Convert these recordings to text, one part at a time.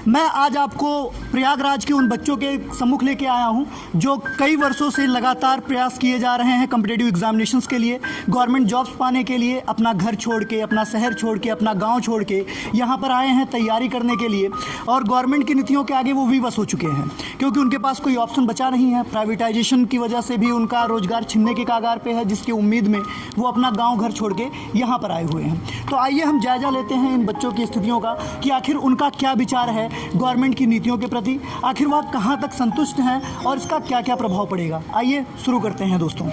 मैं आज आपको प्रयागराज के उन बच्चों के सम्मुख लेके आया हूं जो कई वर्षों से लगातार प्रयास किए जा रहे हैं कॉम्पिटिटिव एग्जामिनेशंस के लिए, गवर्नमेंट जॉब्स पाने के लिए अपना घर छोड़ के, अपना शहर छोड़ के, अपना गांव छोड़ के यहां पर आए हैं तैयारी करने के लिए। और गवर्नमेंट की नीतियों के आगे वो विवश हो चुके हैं क्योंकि उनके पास कोई ऑप्शन बचा नहीं है। प्राइवेटाइजेशन की वजह से भी उनका रोजगार छिनने के कागार पे है, जिसकी उम्मीद में वो अपना गाँव घर छोड़ के यहाँ पर आए हुए हैं। तो आइए हम जायज़ा लेते हैं इन बच्चों की स्थितियों का कि आखिर उनका क्या विचार है गवर्नमेंट की नीतियों के प्रति, आखिर वह कहाँ तक संतुष्ट हैं और इसका क्या क्या प्रभाव पड़ेगा। आइए शुरू करते हैं दोस्तों।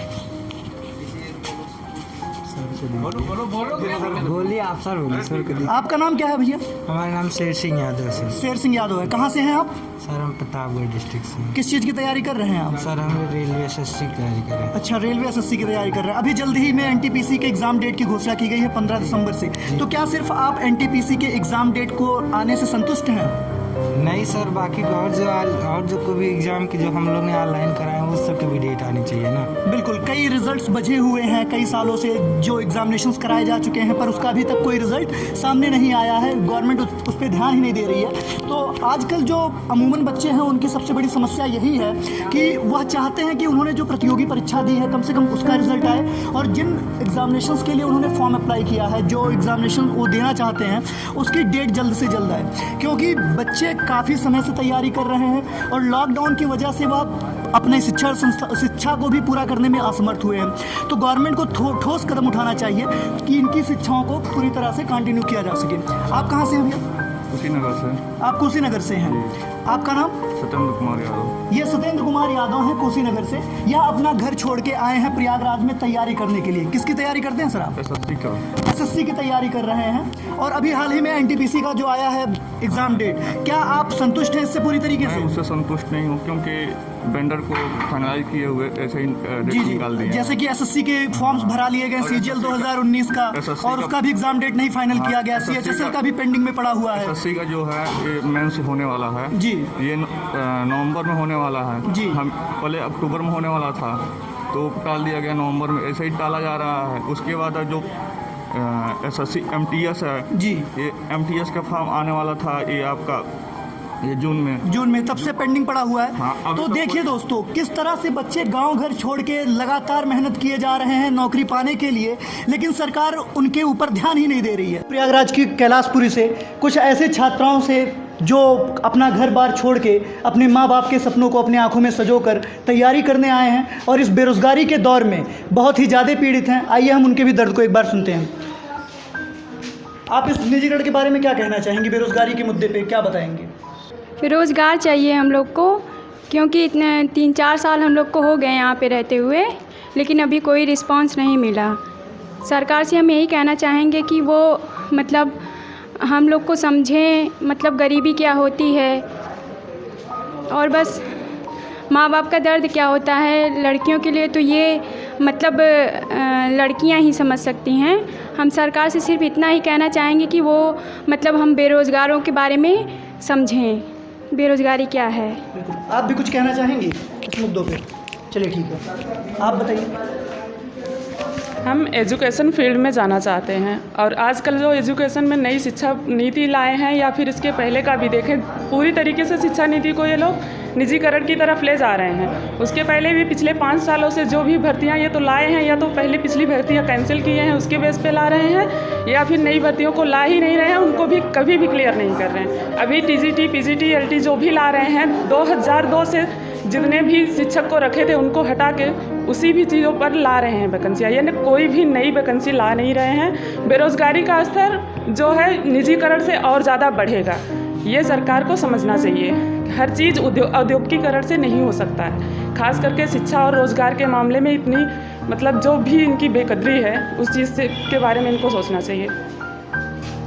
बोलिए आप सर, बोलिए सर। आपका नाम क्या है भैया? हमारा नाम शेर सिंह यादव है सर। शेर सिंह यादव है। कहाँ से हैं आप? सर हम प्रतापगढ़ डिस्ट्रिक्ट से। किस चीज़ की तैयारी कर रहे हैं आप? सर हम रेलवे एसएससी की तैयारी कर रहे हैं। अच्छा, रेलवे एसएससी की तैयारी कर रहे हैं। अभी जल्द ही में एनटीपीसी के एग्ज़ाम डेट की घोषणा की गई है 15 दिसंबर से। तो क्या सिर्फ आप एनटीपीसी के एग्ज़ाम डेट को आने से संतुष्ट हैं? नहीं सर, बाकी और जो कोई भी एग्जाम की जो हम लोग ने ऑनलाइन कराए हैं उस सब की भी डेट आनी चाहिए ना। बिल्कुल, कई रिजल्ट्स बचे हुए हैं कई सालों से जो एग्जामिनेशंस कराए जा चुके हैं, पर उसका अभी तक कोई रिजल्ट सामने नहीं आया है। गवर्नमेंट उस पर ध्यान ही नहीं दे रही है। तो आजकल जो अमूमन बच्चे हैं उनकी सबसे बड़ी समस्या यही है कि वह चाहते हैं कि उन्होंने जो प्रतियोगी परीक्षा दी है कम से कम उसका रिजल्ट आए, और जिन एग्जामिनेशंस के लिए उन्होंने फॉर्म अप्लाई किया है, जो एग्जामिनेशन वो देना चाहते हैं, उसकी डेट जल्द से जल्द आए। क्योंकि बच्चे काफ़ी समय से तैयारी कर रहे हैं और लॉकडाउन की वजह से वह अपने शिक्षा को भी पूरा करने में असमर्थ हुए हैं। तो गवर्नमेंट को ठोस कदम उठाना चाहिए कि इनकी शिक्षाओं को पूरी तरह से कंटिन्यू किया जा सके। आप कहाँ से हैं भैया? कुशीनगर से। आप कुशीनगर से हैं। आपका नाम? सत्येंद्र कुमार यादव। ये सत्येंद्र कुमार यादव हैं कुशीनगर से। यह अपना घर छोड़ के आए हैं प्रयागराज में तैयारी करने के लिए। किसकी तैयारी करते हैं सर आप? एसएससी की तैयारी कर रहे हैं। और अभी हाल ही में एनटीपीसी का जो आया है एग्जाम डेट, क्या आप संतुष्ट हैं इससे पूरी तरीके से? मैं उससे संतुष्ट नहीं हूँ क्योंकि वेंडर को फाइनलाइज किए हुए ऐसे ही डेट निकाल दिए। जैसे कि एसएससी के फॉर्म्स भरा लिए गए सीजीएल 2019 का, और उसका भी एग्जाम डेट नहीं फाइनल किया गया। सीएचएसएल का भी पेंडिंग में पड़ा हुआ है। एसएससी का जो है ये मेंस होने वाला है जी, ये नवंबर में होने वाला है जी। हम पहले अक्टूबर में होने वाला था तो टाल दिया गया नवंबर में, ऐसे ही टाला जा रहा है। उसके बाद जो एसएससी एमटीएस है जी, ये एमटीएस का फॉर्म आने वाला था ये आपका ये जून में तब से पेंडिंग पड़ा हुआ है। हाँ, तो देखिए दोस्तों, किस तरह से बच्चे गांव घर छोड़ के लगातार मेहनत किए जा रहे हैं नौकरी पाने के लिए, लेकिन सरकार उनके ऊपर ध्यान ही नहीं दे रही है। प्रयागराज की कैलाशपुरी से कुछ ऐसे छात्राओं से जो अपना घर बार छोड़ के अपने माँ बाप के सपनों को अपने आंखों में सजोकर तैयारी करने आए हैं और इस बेरोज़गारी के दौर में बहुत ही ज़्यादा पीड़ित हैं। आइए हम उनके भी दर्द को एक बार सुनते हैं। आप इस निजीकरण के बारे में क्या कहना चाहेंगे? बेरोज़गारी के मुद्दे पे क्या बताएंगे? रोज़गार चाहिए हम लोग को, क्योंकि इतने 3-4 साल हम लोग को हो गए यहाँ पे रहते हुए, लेकिन अभी कोई रिस्पांस नहीं मिला। सरकार से हम यही कहना चाहेंगे कि वो मतलब हम लोग को समझें, मतलब गरीबी क्या होती है और बस माँ बाप का दर्द क्या होता है। लड़कियों के लिए तो ये मतलब लड़कियां ही समझ सकती हैं। हम सरकार से सिर्फ इतना ही कहना चाहेंगे कि वो मतलब हम बेरोज़गारों के बारे में समझें, बेरोज़गारी क्या है। आप भी कुछ कहना चाहेंगे इस मुद्दों पे? चलिए ठीक है, आप बताइए। हम एजुकेशन फील्ड में जाना चाहते हैं और आजकल जो एजुकेशन में नई शिक्षा नीति लाए हैं या फिर इसके पहले का भी देखें, पूरी तरीके से शिक्षा नीति को ये लोग निजीकरण की तरफ ले जा रहे हैं। उसके पहले भी पिछले 5 सालों से जो भी भर्तियां ये तो लाए हैं, या तो पहले पिछली भर्तियां कैंसिल किए हैं उसके बेस पे ला रहे हैं, या फिर नई भर्तियों को ला ही नहीं रहे हैं, उनको भी कभी भी क्लियर नहीं कर रहे हैं। अभी टीजीटी पीजीटी एलटी जो भी ला रहे हैं 2002 से जितने भी शिक्षक को रखे थे उनको हटा के उसी भी चीज़ों पर ला रहे हैं वैकेंसियाँ, यानी कोई भी नई वैकेंसी ला नहीं रहे हैं। बेरोज़गारी का स्तर जो है निजीकरण से और ज़्यादा बढ़ेगा, ये सरकार को समझना चाहिए। हर चीज़ औद्योगिकीकरण से नहीं हो सकता है, खास करके शिक्षा और रोज़गार के मामले में इतनी मतलब जो भी इनकी बेकदरी है उस चीज़ से के बारे में इनको सोचना चाहिए।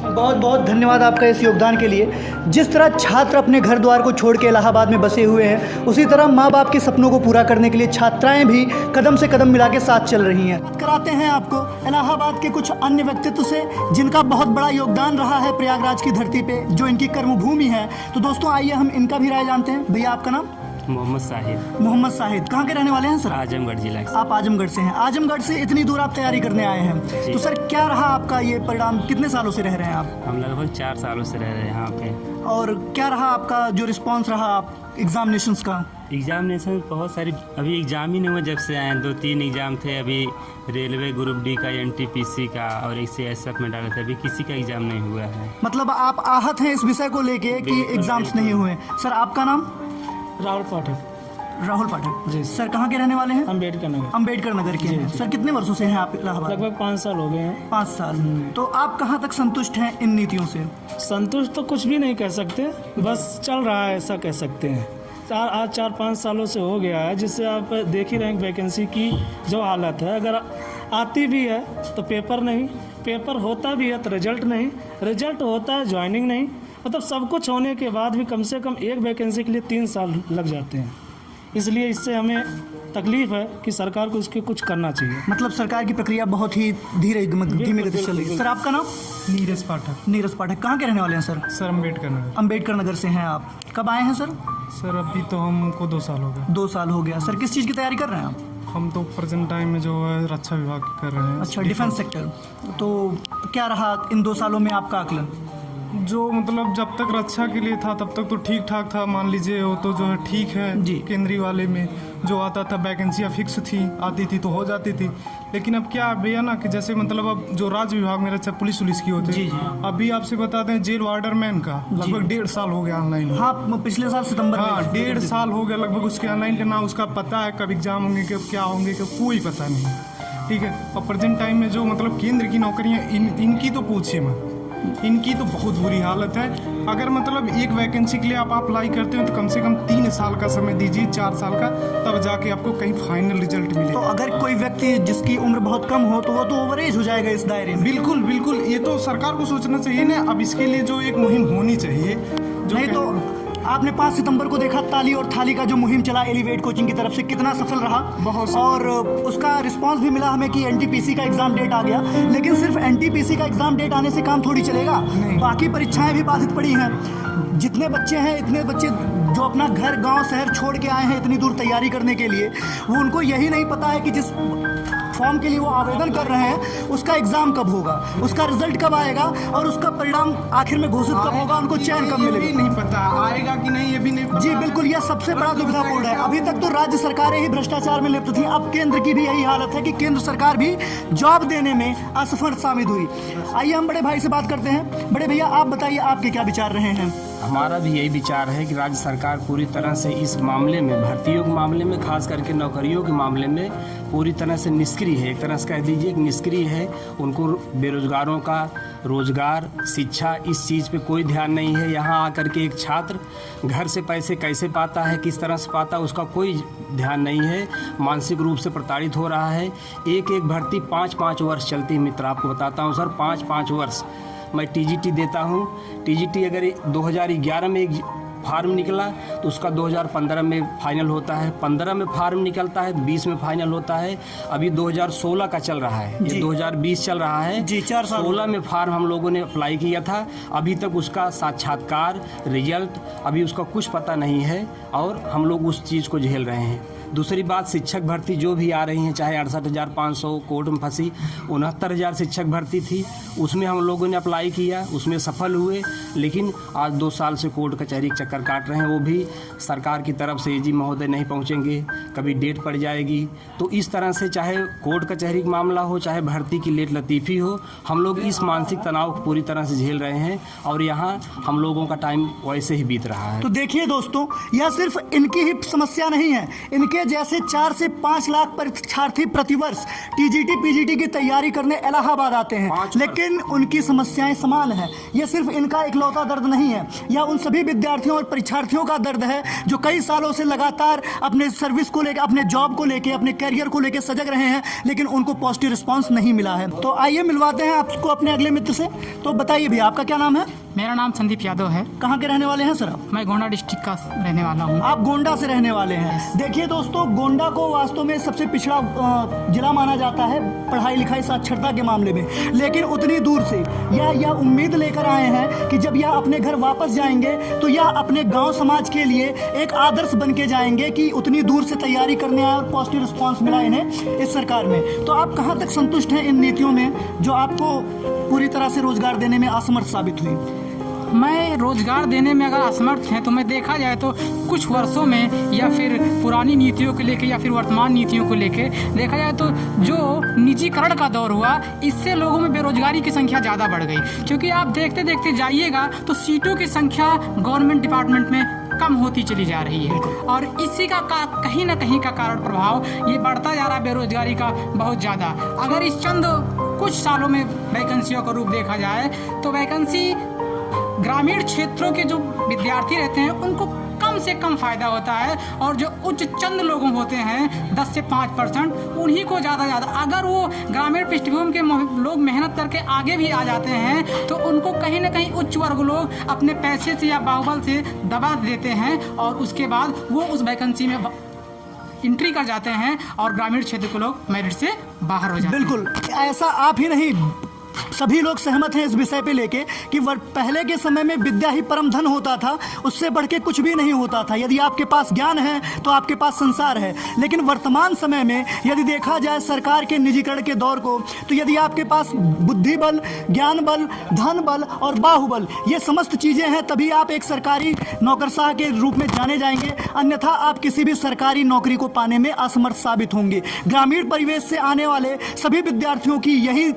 बहुत बहुत धन्यवाद आपका इस योगदान के लिए। जिस तरह छात्र अपने घर द्वार को छोड़ के इलाहाबाद में बसे हुए हैं, उसी तरह माँ बाप के सपनों को पूरा करने के लिए छात्राएं भी कदम से कदम मिला के साथ चल रही हैं। बात कराते हैं आपको इलाहाबाद के कुछ अन्य व्यक्तित्व से जिनका बहुत बड़ा योगदान रहा है प्रयागराज की धरती पे, जो इनकी कर्मभूमि है। तो दोस्तों आइए हम इनका भी राय जानते हैं। भैया आपका नाम? मोहम्मद साहिद, मोहम्मद साहिद, कहाँ के रहने वाले हैं सर? आजमगढ़ जिला से। आप आजमगढ़ से हैं। आजमगढ़ से इतनी दूर आप तैयारी करने आए हैं, तो सर क्या रहा आपका ये परिणाम? कितने सालों से रह रहे हैं आप? हम लगभग 4 सालों से रह रहे हैं यहाँ पे। और क्या रहा आपका जो रिस्पांस रहा आप एग्जामिनेशंस का? एग्जामिनेशन बहुत सारी, अभी एग्ज़ाम ही नहीं हुआ जब से आए। 2-3 एग्ज़ाम थे, अभी रेलवे ग्रुप डी का, NTPC का और इससे SF में डाले थे। अभी किसी का एग्ज़ाम नहीं हुआ है। मतलब आप आहत हैं इस विषय को लेके कि बिल्कुल, एग्जाम्स नहीं हुए। सर आपका नाम? राहुल पाठक राहुल पाठक जी। सर कहाँ के रहने वाले हैं? अम्बेडकर नगर। अम्बेडकर नगर के हैं। सर कितने वर्षों से हैं आप इलाहाबाद? लगभग 5 साल हो गए हैं। 5 साल। तो आप कहाँ तक संतुष्ट हैं इन नीतियों से? संतुष्ट तो कुछ भी नहीं कह सकते, बस चल रहा है ऐसा कह सकते हैं। आज 4-5 सालों से हो गया है, जिससे आप देख ही रहे हैं वैकेंसी की जो हालत है। अगर आती भी है तो पेपर नहीं, पेपर होता भी है तो रिजल्ट नहीं, रिजल्ट होता है ज्वाइनिंग नहीं। मतलब सब कुछ होने के बाद भी कम से कम एक वैकेंसी के लिए 3 साल लग जाते हैं। इसलिए इससे हमें तकलीफ है कि सरकार को इसके कुछ करना चाहिए। मतलब सरकार की प्रक्रिया बहुत ही धीमे गति से चल रही है। सर आपका नाम? नीरज पाठक। नीरज पाठक, कहाँ के रहने वाले हैं सर? सर अम्बेडकर नगर। अम्बेडकर नगर से हैं आप। कब आए हैं सर? सर अभी तो हमको 2 साल हो गए। 2 साल हो गया। सर किस चीज़ की तैयारी कर रहे हैं आप? हम तो प्रेजेंट टाइम में जो है रक्षा विभाग कर रहे हैं। अच्छा, डिफेंस सेक्टर। तो क्या रहा इन 2 सालों में आपका आकलन? जो मतलब जब तक रक्षा के लिए था तब तक तो ठीक ठाक था, मान लीजिए वो तो जो है ठीक है जी। केंद्रीय वाले में जो आता था वैकेंसियाँ फिक्स थी, आती थी तो हो जाती थी। लेकिन अब क्या भैया ना कि जैसे मतलब अब जो राज्य विभाग में रक्षा पुलिस की होती जी, है, जी। अभी आपसे बताते हैं जेल वार्डरमैन का लगभग 1.5 साल हो गया ऑनलाइन। हाँ, पिछले साल सितंबर में। हाँ, 1.5 साल हो गया लगभग उसके ऑनलाइन का। ना उसका पता है कब एग्जाम होंगे, कब क्या होंगे, कब कोई पता नहीं। ठीक है, और प्रेजेंट टाइम में जो मतलब केंद्र की नौकरियाँ इनकी तो पूछिए मत, इनकी तो बहुत बुरी हालत है। अगर मतलब एक वैकेंसी के लिए आप अप्लाई करते हो तो कम से कम 3 साल का समय दीजिए, 4 साल का, तब जाके आपको कहीं फाइनल रिजल्ट मिले। तो अगर कोई व्यक्ति जिसकी उम्र बहुत कम हो तो वो तो ओवरेज हो जाएगा इस दायरे में। बिल्कुल बिल्कुल, ये तो सरकार को सोचना चाहिए ना। अब इसके लिए जो एक मुहिम होनी चाहिए जो नहीं तो आपने 5 सितंबर को देखा ताली और थाली का जो मुहिम चला एलिवेट कोचिंग की तरफ से, कितना सफल रहा। बहुत और उसका रिस्पांस भी मिला हमें कि NTPC का एग्जाम डेट आ गया। लेकिन सिर्फ NTPC का एग्जाम डेट आने से काम थोड़ी चलेगा, बाकी परीक्षाएं भी बाधित पड़ी हैं। जितने बच्चे हैं, इतने बच्चे जो अपना घर गांव शहर छोड़ के आए हैं इतनी दूर तैयारी करने के लिए, वो उनको यही नहीं पता है कि जिस फॉर्म के लिए वो आवेदन कर रहे हैं उसका एग्ज़ाम कब होगा, उसका रिजल्ट कब आएगा और उसका परिणाम आखिर में घोषित कब होगा, उनको चयन कब मिलेगा, ये भी नहीं पता आएगा कि नहीं, ये भी नहीं पता। जी बिल्कुल, यह सबसे बड़ा दुविधापूर्ण है। अभी तक तो राज्य सरकारें ही भ्रष्टाचार में लिप्त थी, अब केंद्र की भी यही हालत है कि केंद्र सरकार भी जॉब देने में असफल साबित हुई। आइए हम बड़े भाई से बात करते हैं। बड़े भैया आप बताइए, आपके क्या विचार रहे हैं? हमारा भी यही विचार है कि राज्य सरकार पूरी तरह से इस मामले में, भर्तियों के मामले में, खास करके नौकरियों के मामले में पूरी तरह से निष्क्रिय है। एक तरह से कह दीजिए कि निष्क्रिय है। उनको बेरोजगारों का रोजगार, शिक्षा, इस चीज़ पे कोई ध्यान नहीं है। यहाँ आकर के एक छात्र घर से पैसे कैसे पाता है, किस तरह से पाता है, उसका कोई ध्यान नहीं है। मानसिक रूप से प्रताड़ित हो रहा है। एक भर्ती 5-5 वर्ष चलती है। मित्र आपको बताता हूँ सर, 5-5 वर्ष मैं TGT देता हूँ। TGT अगर 2011 में एक फार्म निकला तो उसका 2015 में फाइनल होता है, 15 में फार्म निकलता है, 20 में फाइनल होता है। अभी 2016 का चल रहा है, ये 2020 चल रहा है जी, 4 साल। 16 में फार्म हम लोगों ने अप्लाई किया था। अभी तक उसका साक्षात्कार, रिजल्ट, अभी उसका कुछ पता नहीं है और हम लोग उस चीज़ को झेल रहे हैं। दूसरी बात, शिक्षक भर्ती जो भी आ रही हैं, चाहे 68,500 कोर्ट में फंसी, 69,000 शिक्षक भर्ती थी, उसमें हम लोगों ने अप्लाई किया, उसमें सफल हुए। लेकिन आज 2 साल से कोर्ट कचहरी के चक्कर काट रहे हैं। वो भी सरकार की तरफ से AG महोदय नहीं पहुंचेंगे, कभी डेट पड़ जाएगी। तो इस तरह से चाहे कोर्ट कचहरी का मामला हो, चाहे भर्ती की लेट लतीफ़ी हो, हम लोग इस मानसिक तनाव को पूरी तरह से झेल रहे हैं और यहाँ हम लोगों का टाइम वैसे ही बीत रहा है। तो देखिए दोस्तों, यह सिर्फ इनकी ही समस्या नहीं है। इनके जैसे 4 से 5 लाख परीक्षार्थी प्रतिवर्ष TGT PGT की तैयारी करने इलाहाबाद आते हैं, लेकिन उनकी समस्याएं समान हैं। यह सिर्फ इनका इकलौता दर्द नहीं है, यह उन सभी विद्यार्थियों और परीक्षार्थियों का दर्द है जो कई सालों से लगातार अपने सर्विस को लेकर, अपने जॉब को लेकर, अपने करियर को लेकर सजग रहे हैं, लेकिन उनको पॉजिटिव रिस्पांस नहीं मिला है। तो आइए मिलवाते हैं आपको अपने अगले मित्र से। तो बताइए भैया, आपका क्या नाम है? मेरा नाम संदीप यादव है। कहाँ के रहने वाले हैं सर आप? मैं गोंडा डिस्ट्रिक्ट का रहने वाला हूँ। आप गोंडा से रहने वाले हैं। देखिए दोस्तों, गोंडा को वास्तव में सबसे पिछड़ा जिला माना जाता है पढ़ाई लिखाई साक्षरता के मामले में, लेकिन उतनी दूर से यह उम्मीद लेकर आए हैं कि जब यह अपने घर वापस जाएंगे तो यह अपने गांव समाज के लिए एक आदर्श बन के जाएंगे कि उतनी दूर से तैयारी करने आए और पॉजिटिव रिस्पॉन्स मिला इन्हें इस सरकार में। तो आप कहाँ तक संतुष्ट हैं इन नीतियों में जो आपको पूरी तरह से रोजगार देने में असमर्थ साबित हुई? मैं रोजगार देने में अगर असमर्थ हैं तो मैं देखा जाए तो कुछ वर्षों में या फिर पुरानी नीतियों को लेकर या फिर वर्तमान नीतियों को लेकर देखा जाए तो जो निजीकरण का दौर हुआ, इससे लोगों में बेरोजगारी की संख्या ज़्यादा बढ़ गई। क्योंकि आप देखते देखते जाइएगा तो सीटों की संख्या गवर्नमेंट डिपार्टमेंट में कम होती चली जा रही है, और इसी का कहीं ना कहीं का कारण प्रभाव ये बढ़ता जा रहा है बेरोजगारी का बहुत ज़्यादा। अगर इस चंद कुछ सालों में वैकेंसियों का रूप देखा जाए तो वैकेंसी ग्रामीण क्षेत्रों के जो विद्यार्थी रहते हैं उनको कम से कम फ़ायदा होता है, और जो उच्च चंद लोग होते हैं 10 से 5% उन्हीं को ज़्यादा। अगर वो ग्रामीण पृष्ठभूमि के लोग मेहनत करके आगे भी आ जाते हैं तो उनको कहीं ना कहीं उच्च वर्ग लोग अपने पैसे से या बाहुबल से दबा देते हैं, और उसके बाद वो उस वैकेंसी में एंट्री कर जाते हैं और ग्रामीण क्षेत्र के लोग मेरिट से बाहर हो जाते हैं। बिल्कुल ऐसा आप ही नहीं, सभी लोग सहमत हैं इस विषय पे लेके कि पहले के समय में विद्या ही परम धन होता था, उससे बढ़ के कुछ भी नहीं होता था। यदि आपके पास ज्ञान है तो आपके पास संसार है। लेकिन वर्तमान समय में यदि देखा जाए सरकार के निजीकरण के दौर को, तो यदि आपके पास बुद्धि बल, ज्ञान बल, धन बल और बाहुबल, ये समस्त चीज़ें हैं, तभी आप एक सरकारी नौकरशाह के रूप में जाने जाएंगे, अन्यथा आप किसी भी सरकारी नौकरी को पाने में असमर्थ साबित होंगे। ग्रामीण परिवेश से आने वाले सभी विद्यार्थियों की यही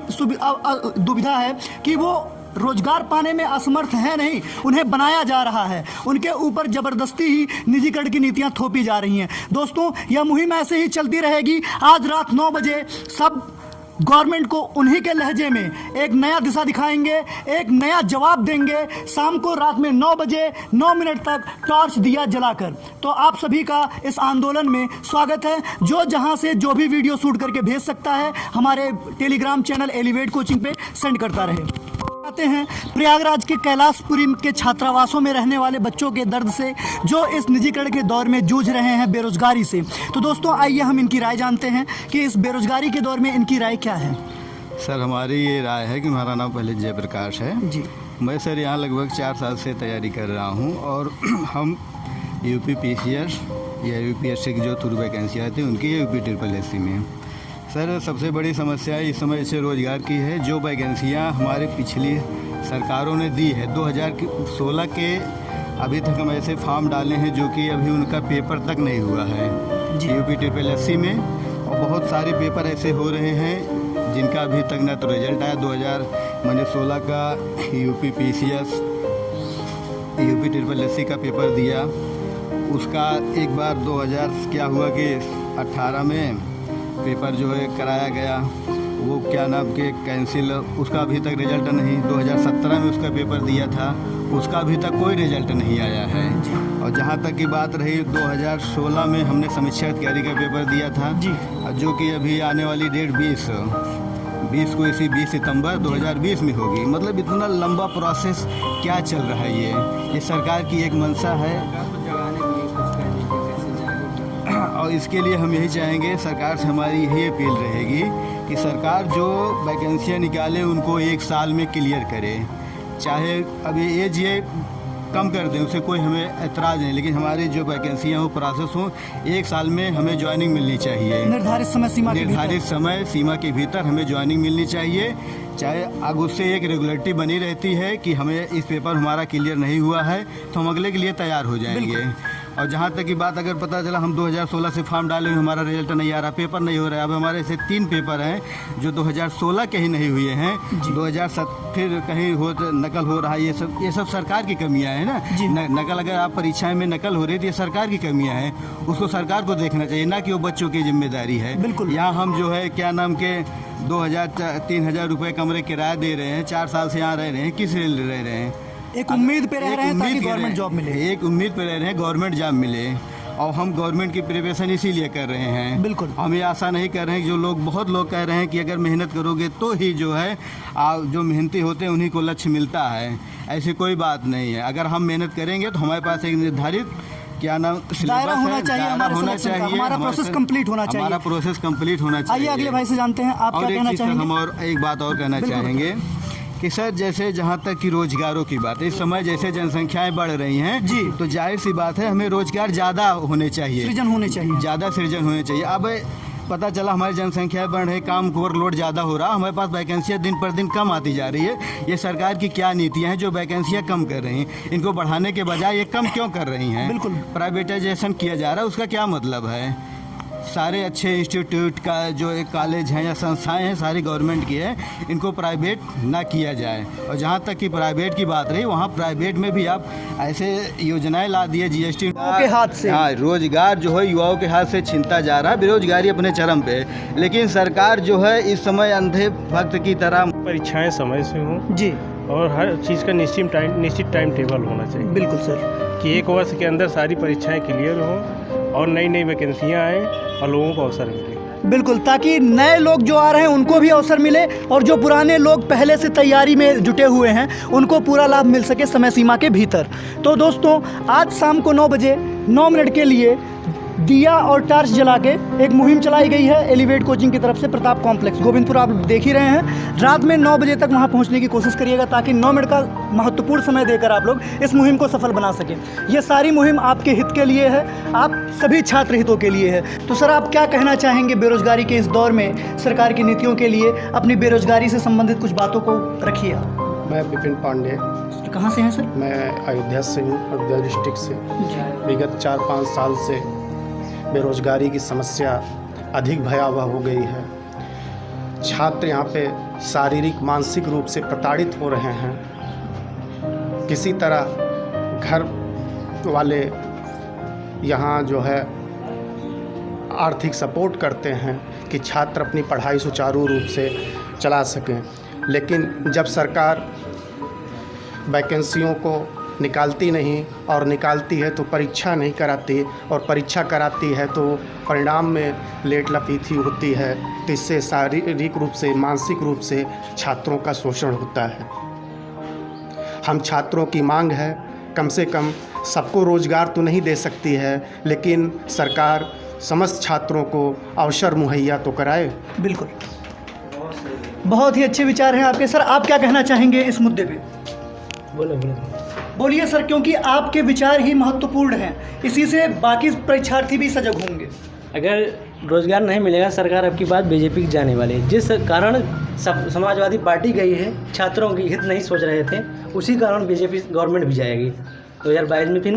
दुविधा है कि वो रोजगार पाने में असमर्थ है नहीं, उन्हें बनाया जा रहा है, उनके ऊपर जबरदस्ती ही निजीकरण की नीतियां थोपी जा रही हैं। दोस्तों, यह मुहिम ऐसे ही चलती रहेगी। आज रात 9 बजे सब गवर्नमेंट को उन्हीं के लहजे में एक नया दिशा दिखाएंगे, एक नया जवाब देंगे, शाम को रात में 9 बजे 9 मिनट तक टॉर्च दिया जलाकर। तो आप सभी का इस आंदोलन में स्वागत है। जो जहां से जो भी वीडियो शूट करके भेज सकता है, हमारे टेलीग्राम चैनल एलिवेट कोचिंग पे सेंड करता रहे। आते हैं प्रयागराज के कैलाशपुरी के छात्रावासों में रहने वाले बच्चों के दर्द से, जो इस निजीकरण के दौर में जूझ रहे हैं बेरोजगारी से। तो दोस्तों, आइए हम इनकी राय जानते हैं कि इस बेरोजगारी के दौर में इनकी राय क्या है। सर, हमारी ये राय है कि हमारा नाम पहले जयप्रकाश है जी। मैं सर यहाँ लगभग 4 साल से तैयारी कर रहा हूँ, और हम यूपी PCS या UPSC की जो थ्रू वैकेंसी आती है उनकी UP SSC में। सर, सबसे बड़ी समस्या इस समय से रोज़गार की है। जो वैकेंसियाँ हमारे पिछली सरकारों ने दी है 2016 के, अभी तक हम ऐसे फॉर्म डाले हैं जो कि अभी उनका पेपर तक नहीं हुआ है UP SSC में, और बहुत सारे पेपर ऐसे हो रहे हैं जिनका अभी तक न तो रिजल्ट आया। 2016 का UP PCS UP SSC का पेपर दिया, उसका एक बार 2000 क्या हुआ कि 18 में पेपर जो है कराया गया, वो क्या नाम के कैंसिल, उसका अभी तक रिजल्ट नहीं। 2017 में उसका पेपर दिया था, उसका अभी तक कोई रिजल्ट नहीं आया है। और जहाँ तक की बात रही 2016 में हमने समीक्षा अधिकारी का पेपर दिया था जी, जो कि अभी आने वाली डेट 20 को, इसी 20 सितंबर 2020 में होगी। मतलब इतना लंबा प्रोसेस क्या चल रहा है? ये सरकार की एक मंशा है, और इसके लिए हम यही चाहेंगे, सरकार से हमारी यही अपील रहेगी कि सरकार जो वैकेंसियाँ निकाले उनको 1 साल में क्लियर करे। चाहे अभी एज ये कम कर दें, उससे कोई हमें एतराज़ नहीं, लेकिन हमारी जो वैकेंसियाँ हो प्रोसेस हो 1 साल में हमें ज्वाइनिंग मिलनी चाहिए। निर्धारित समय सीमा के भीतर हमें ज्वाइनिंग मिलनी चाहिए। चाहे आगे उससे एक रेगुलरिटी बनी रहती है कि हमें इस पेपर हमारा क्लियर नहीं हुआ है तो हम अगले के लिए तैयार हो जाएंगे। और जहाँ तक की बात, अगर पता चला हम 2016 से फॉर्म डाले हुए, हमारा रिजल्ट नहीं आ रहा, पेपर नहीं हो रहा है, अब हमारे ऐसे 3 पेपर हैं जो 2016 के ही नहीं हुए हैं, 2007 फिर कहीं नकल हो रहा है। ये सब सरकार की कमियां हैं ना। नकल, अगर आप परीक्षाएं में नकल हो रही है तो ये सरकार की कमियां हैं, उसको सरकार को देखना चाहिए, ना कि वो बच्चों की जिम्मेदारी है। बिल्कुल। यहाँ हम जो है क्या नाम के 2000-3000 रुपये कमरे किराया दे रहे हैं, 4 साल से यहाँ रह रहे हैं, किस लिए रह रहे हैं? एक उम्मीद पे रह रहे हैं ताकि गवर्नमेंट जॉब मिले। एक उम्मीद पे रह रहे हैं गवर्नमेंट जॉब मिले, और हम गवर्नमेंट की प्रिपरेशन इसीलिए कर रहे हैं। बिल्कुल। हम ये आशा नहीं कर रहे हैं कि जो बहुत लोग कह रहे हैं कि अगर मेहनत करोगे तो ही जो है जो मेहनती होते हैं उन्हीं को लक्ष्य मिलता है, ऐसी कोई बात नहीं है। अगर हम मेहनत करेंगे तो हमारे पास एक निर्धारित क्या नाम दायरा होना चाहिए, हमारा चाहिए, हमारा प्रोसेस कंप्लीट होना चाहिए, हमारा प्रोसेस कंप्लीट होना चाहिए। आइए अगले भाई से जानते हैं, आप क्या कहना चाहेंगे? हम और एक बात और कहना चाहेंगे कि सर जैसे जहाँ तक कि रोजगारों की बात है, इस समय जैसे जनसंख्याएं बढ़ रही हैं जी, तो जाहिर सी बात है हमें रोजगार ज़्यादा होने चाहिए, सृजन होने चाहिए, ज़्यादा सृजन होने चाहिए। अब पता चला हमारी जनसंख्या बढ़ रही, काम को ओवरलोड ज़्यादा हो रहा, हमारे पास वैकेंसियाँ दिन पर दिन कम आती जा रही है। ये सरकार की क्या नीतियाँ हैं जो वैकेंसियाँ कम कर रही हैं? इनको बढ़ाने के बजाय ये कम क्यों कर रही हैं? बिल्कुल। प्राइवेटाइजेशन किया जा रहा है, उसका क्या मतलब है? सारे अच्छे इंस्टीट्यूट का जो एक कॉलेज हैं या संस्थाएं हैं सारी गवर्नमेंट की है, इनको प्राइवेट ना किया जाए। और जहाँ तक कि प्राइवेट की बात रही, वहाँ प्राइवेट में भी आप ऐसे योजनाएं ला दिए जीएसटी के हाथ से। हाँ, रोजगार जो है युवाओं के हाथ से छीनता जा रहा है, बेरोजगारी अपने चरम पे है। लेकिन सरकार जो है इस समय अंधे भक्त की तरह परीक्षाएं समय से हों जी, और हर चीज़ का निश्चित टाइम टेबल होना चाहिए। बिल्कुल सर, कि एक वर्ष के अंदर सारी परीक्षाएं क्लियर हों और नई वैकेंसियाँ आएँ और लोगों को अवसर मिले। बिल्कुल, ताकि नए लोग जो आ रहे हैं उनको भी अवसर मिले और जो पुराने लोग पहले से तैयारी में जुटे हुए हैं उनको पूरा लाभ मिल सके समय सीमा के भीतर। तो दोस्तों, आज शाम को 9 बजे 9 मिनट के लिए दिया और टार्च जला के एक मुहिम चलाई गई है एलिवेट कोचिंग की तरफ से प्रताप कॉम्प्लेक्स गोविंदपुर। आप देख ही रहे हैं, रात में 9 बजे तक वहां पहुंचने की कोशिश करिएगा ताकि 9 मिनट का महत्वपूर्ण समय देकर आप लोग इस मुहिम को सफल बना सकें। ये सारी मुहिम आपके हित के लिए है, आप सभी छात्र हितों के लिए है। तो सर, आप क्या कहना चाहेंगे बेरोजगारी के इस दौर में सरकार की नीतियों के लिए? अपनी बेरोजगारी से संबंधित कुछ बातों को रखिए। मैं विपिन पांडे, कहाँ से हैं सर? मैं अयोध्या से हूँ, अयोध्या डिस्ट्रिक्ट से। विगत 4-5 साल से बेरोजगारी की समस्या अधिक भयावह हो गई है। छात्र यहाँ पे शारीरिक मानसिक रूप से प्रताड़ित हो रहे हैं। किसी तरह घर वाले यहाँ जो है आर्थिक सपोर्ट करते हैं कि छात्र अपनी पढ़ाई सुचारू रूप से चला सकें, लेकिन जब सरकार वैकेंसियों को निकालती नहीं और निकालती है तो परीक्षा नहीं कराती, और परीक्षा कराती है तो परिणाम में लेट लतीफ़ी होती है, तो इससे शारीरिक रूप से मानसिक रूप से छात्रों का शोषण होता है। हम छात्रों की मांग है, कम से कम सबको रोज़गार तो नहीं दे सकती है, लेकिन सरकार समस्त छात्रों को अवसर मुहैया तो कराए। बिल्कुल, बहुत ही अच्छे विचार हैं आपके। सर, आप क्या कहना चाहेंगे इस मुद्दे पे? बोलिए सर, क्योंकि आपके विचार ही महत्वपूर्ण हैं, इसी से बाकी परीक्षार्थी भी सजग होंगे। अगर रोज़गार नहीं मिलेगा, सरकार अब की बात बीजेपी की जाने वाली है। जिस कारण समाजवादी पार्टी गई है, छात्रों की हित नहीं सोच रहे थे, उसी कारण बीजेपी गवर्नमेंट भी जाएगी। 2022 में फिर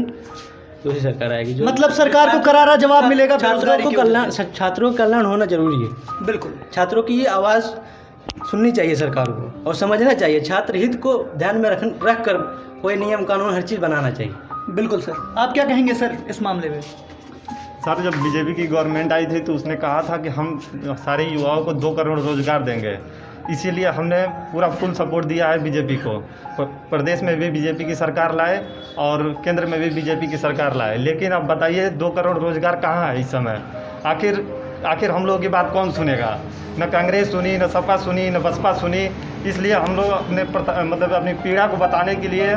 दूसरी सरकार आएगी। जो मतलब सरकार को करारा जवाब मिलेगा। छात्रों का कल्याण होना जरूरी है। बिल्कुल, छात्रों की ये आवाज़ सुननी चाहिए सरकार को, और समझना चाहिए छात्र हित को ध्यान में रख कर कोई नियम कानून हर चीज़ बनाना चाहिए। बिल्कुल सर, आप क्या कहेंगे सर इस मामले में? सर, जब बीजेपी की गवर्नमेंट आई थी तो उसने कहा था कि हम सारे युवाओं को 2 करोड़ रोजगार देंगे, इसीलिए हमने पूरा फुल सपोर्ट दिया है बीजेपी को। प्रदेश में भी बीजेपी की सरकार लाए और केंद्र में भी बीजेपी की सरकार लाए, लेकिन अब बताइए 2 करोड़ रोजगार कहाँ है इस समय? आखिर हम लोगों की बात कौन सुनेगा? न कांग्रेस सुनी, न सपा सुनी, न बसपा सुनी। इसलिए हम लोग अपनी पीड़ा को बताने के लिए,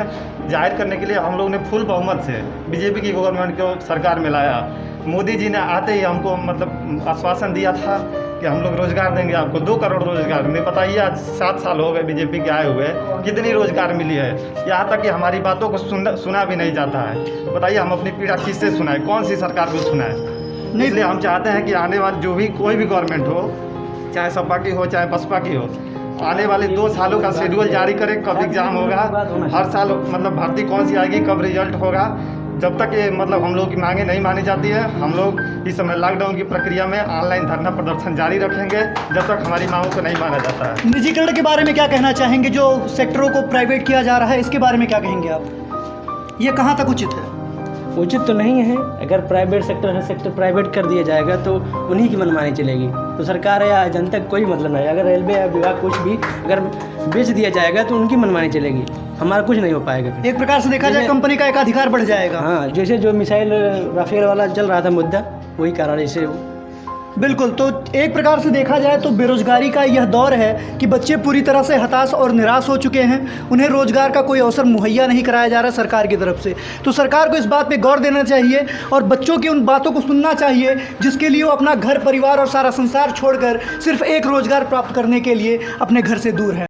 जाहिर करने के लिए हम लोग ने फुल बहुमत से बीजेपी की गवर्नमेंट को सरकार में लाया। मोदी जी ने आते ही हमको आश्वासन दिया था कि हम लोग रोज़गार देंगे आपको, 2 करोड़ रोज़गार। मैं बताइए, आज 7 साल हो गए बीजेपी के आए हुए, कितनी रोज़गार मिली है? यहाँ तक कि हमारी बातों को सुना भी नहीं जाता है। बताइए, हम अपनी पीड़ा किससे सुनाएं? कौन सी सरकार को सुनाएं? इसलिए हम चाहते हैं कि आने वाली जो भी कोई भी गवर्नमेंट हो, चाहे सपा की हो चाहे बसपा की हो, आने वाले 2 सालों का शेड्यूल जारी करें, कब एग्ज़ाम होगा, हर साल भर्ती कौन सी आएगी, कब रिजल्ट होगा। जब तक ये हम लोग की मांगे नहीं मानी जाती है, हम लोग इस समय लॉकडाउन की प्रक्रिया में ऑनलाइन धरना प्रदर्शन जारी रखेंगे जब तक हमारी मांगों को नहीं माना जाता है। निजीकरण के बारे में क्या कहना चाहेंगे? जो सेक्टरों को प्राइवेट किया जा रहा है, इसके बारे में क्या कहेंगे आप? ये कहाँ तक उचित है? उचित तो नहीं है। अगर प्राइवेट सेक्टर प्राइवेट कर दिया जाएगा तो उन्हीं की मनमानी चलेगी। तो सरकार या जनता का कोई मतलब नहीं। अगर रेलवे या विभाग कुछ भी अगर बेच दिया जाएगा तो उनकी मनमानी चलेगी, हमारा कुछ नहीं हो पाएगा। एक प्रकार से देखा जाए कंपनी का एकाधिकार बढ़ जाएगा। हाँ, जैसे जो मिसाइल राफेल वाला चल रहा था मुद्दा, वही कारण ऐसे बिल्कुल। तो एक प्रकार से देखा जाए तो बेरोजगारी का यह दौर है कि बच्चे पूरी तरह से हताश और निराश हो चुके हैं। उन्हें रोजगार का कोई अवसर मुहैया नहीं कराया जा रहा सरकार की तरफ से। तो सरकार को इस बात पे गौर देना चाहिए और बच्चों की उन बातों को सुनना चाहिए जिसके लिए वो अपना घर परिवार और सारा संसार छोड़कर सिर्फ एक रोजगार प्राप्त करने के लिए अपने घर से दूर है।